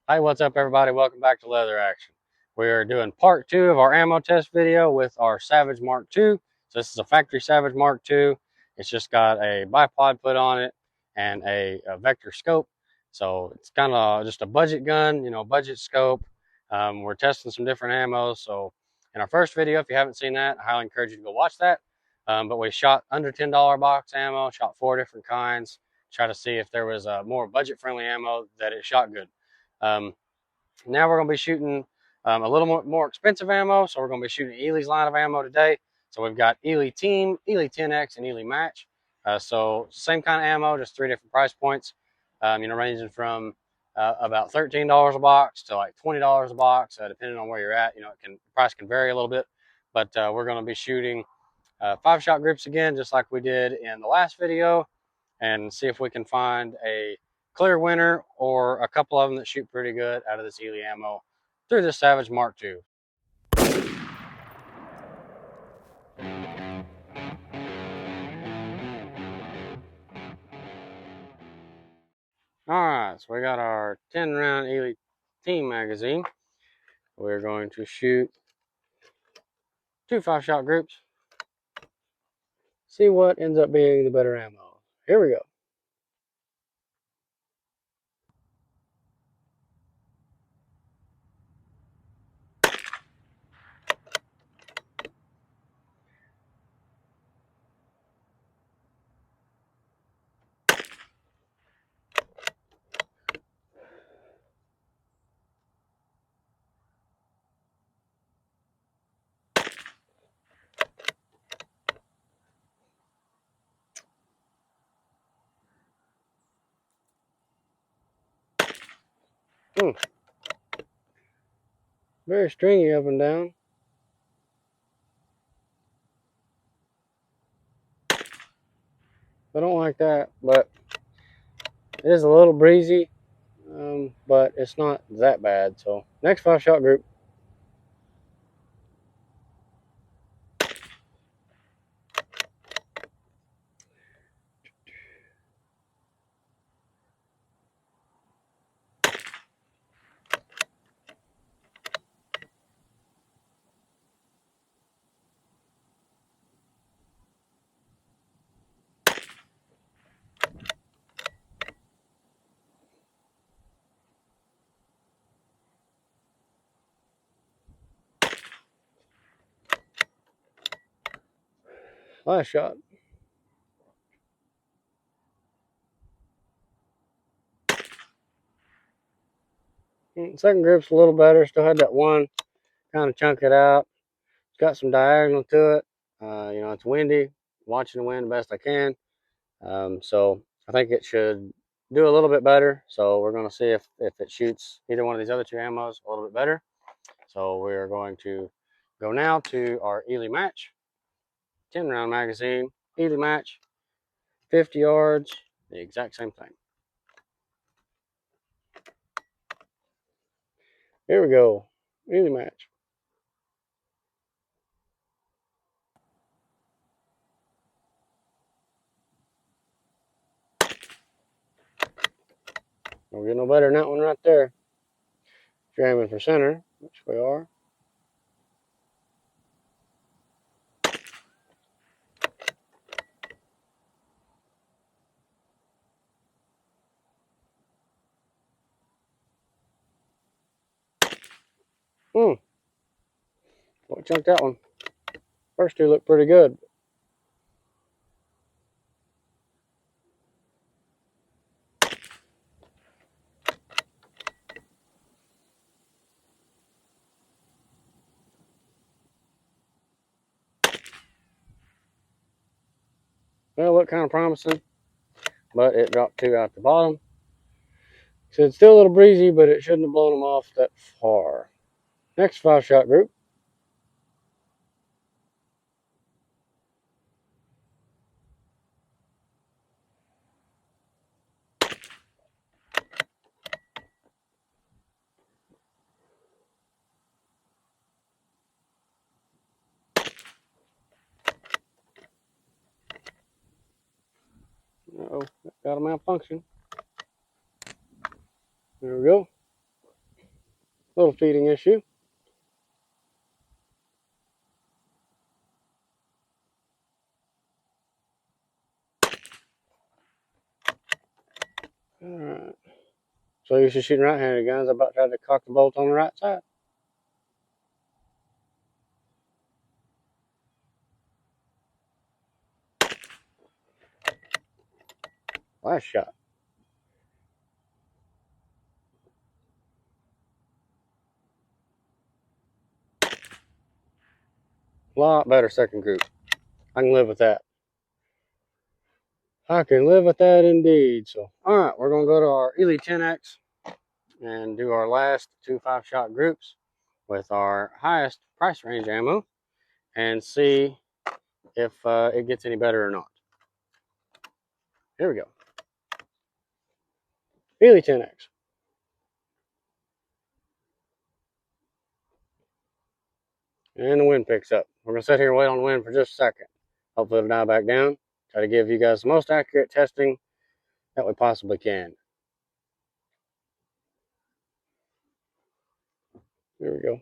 Hey, what's up, everybody? Welcome back to Leather Action. We are doing part 2 of our ammo test video with our Savage Mark II. So this is a factory Savage Mark II. It's just got a bipod put on it and a vector scope. So it's kind of just a budget gun, budget scope. We're testing some different ammos. So in our first video, if you haven't seen that, I highly encourage you to go watch that. But we shot under $10 box ammo, shot 4 different kinds, try to see if there was a more budget-friendly ammo that it shot good. Um, Now we're going to be shooting a little more expensive ammo. So we're going to be shooting Eley's line of ammo today. So we've got Eley Team, Eley Tenex, and Eley Match. So same kind of ammo, just 3 different price points. Ranging from about $13 a box to like $20 a box, depending on where you're at. The price can vary a little bit. But we're going to be shooting 5-shot groups again, just like we did in the last video, and see if we can find a clear winner or a couple of them that shoot pretty good out of this Eley ammo through this Savage Mark II. All right, so we got our 10-round Eley Team magazine. We're going to shoot 2 5-shot groups. See what ends up being the better ammo. Here we go. Very stringy up and down. I don't like that, but it is a little breezy, but it's not that bad. So next 5-shot group. Last shot. Second group's a little better. Still had that one kind of chunk it out. It's got some diagonal to it. It's windy. Watching the wind the best I can. So I think it should do a little bit better. So we're going to see if it shoots either one of these other 2 ammos a little bit better. So we're going to go now to our Eley Match 10-round magazine. Eley Match, 50 yards, the exact same thing. Here we go. Eley Match. Don't get no better than that one right there. If you're aiming for center, which we are. Boy, chunked that one. First 2 look pretty good. Well, look kind of promising, but it dropped 2 out the bottom. So it's still a little breezy, but it shouldn't have blown them off that far. Next 5-shot group. Uh-oh, got a malfunction. There we go. Little feeding issue. Alright. So you're shooting right-handed guns. I'm about to try to cock the bolt on the right side. Last shot. Lot better second group. I can live with that. I can live with that indeed. So, alright, we're going to go to our Eley Tenex and do our last 2 5-shot groups with our highest price range ammo and see if it gets any better or not. Here we go. Eley Tenex. And the wind picks up. We're going to sit here and wait on the wind for just a second. Hopefully it'll die back down. Try to give you guys the most accurate testing that we possibly can. Here we go.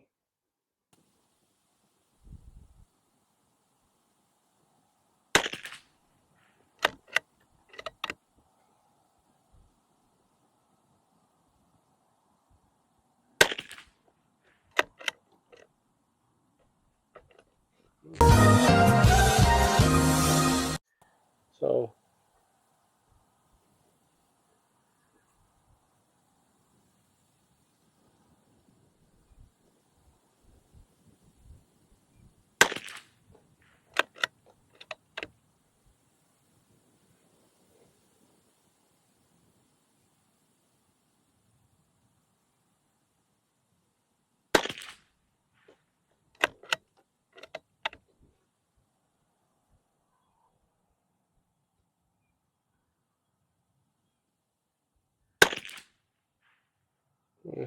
So,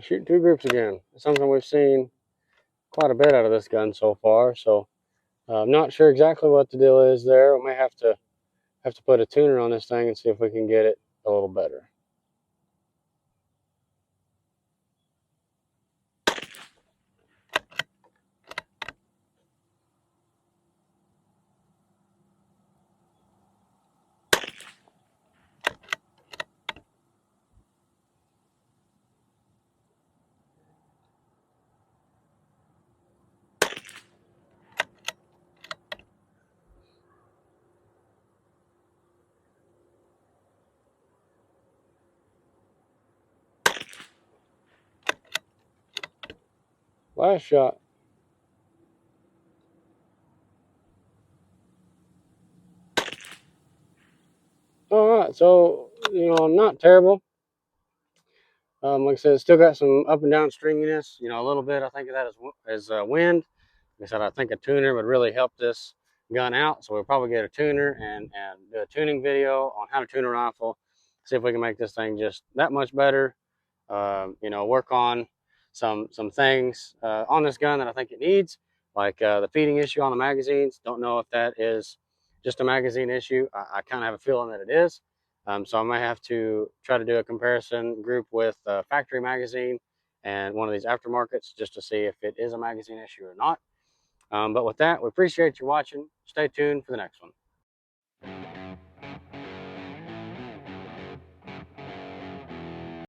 shoot 2 groups again. It's something we've seen quite a bit out of this gun so far. So, I'm not sure exactly what the deal is there. We may have to put a tuner on this thing and see if we can get it a little better. Last shot. Alright, so, not terrible. Like I said, it's still got some up and down stringiness, a little bit. I think of that as wind. Like I said, I think a tuner would really help this gun out. So we'll probably get a tuner and do a tuning video on how to tune a rifle. See if we can make this thing just that much better. Work on some things on this gun that I think it needs, like the feeding issue on the magazines. Don't know if that is just a magazine issue. I kind of have a feeling that it is. So I might have to try to do a comparison group with a factory magazine and one of these aftermarkets just to see if it is a magazine issue or not. But with that, we appreciate you watching. Stay tuned for the next one.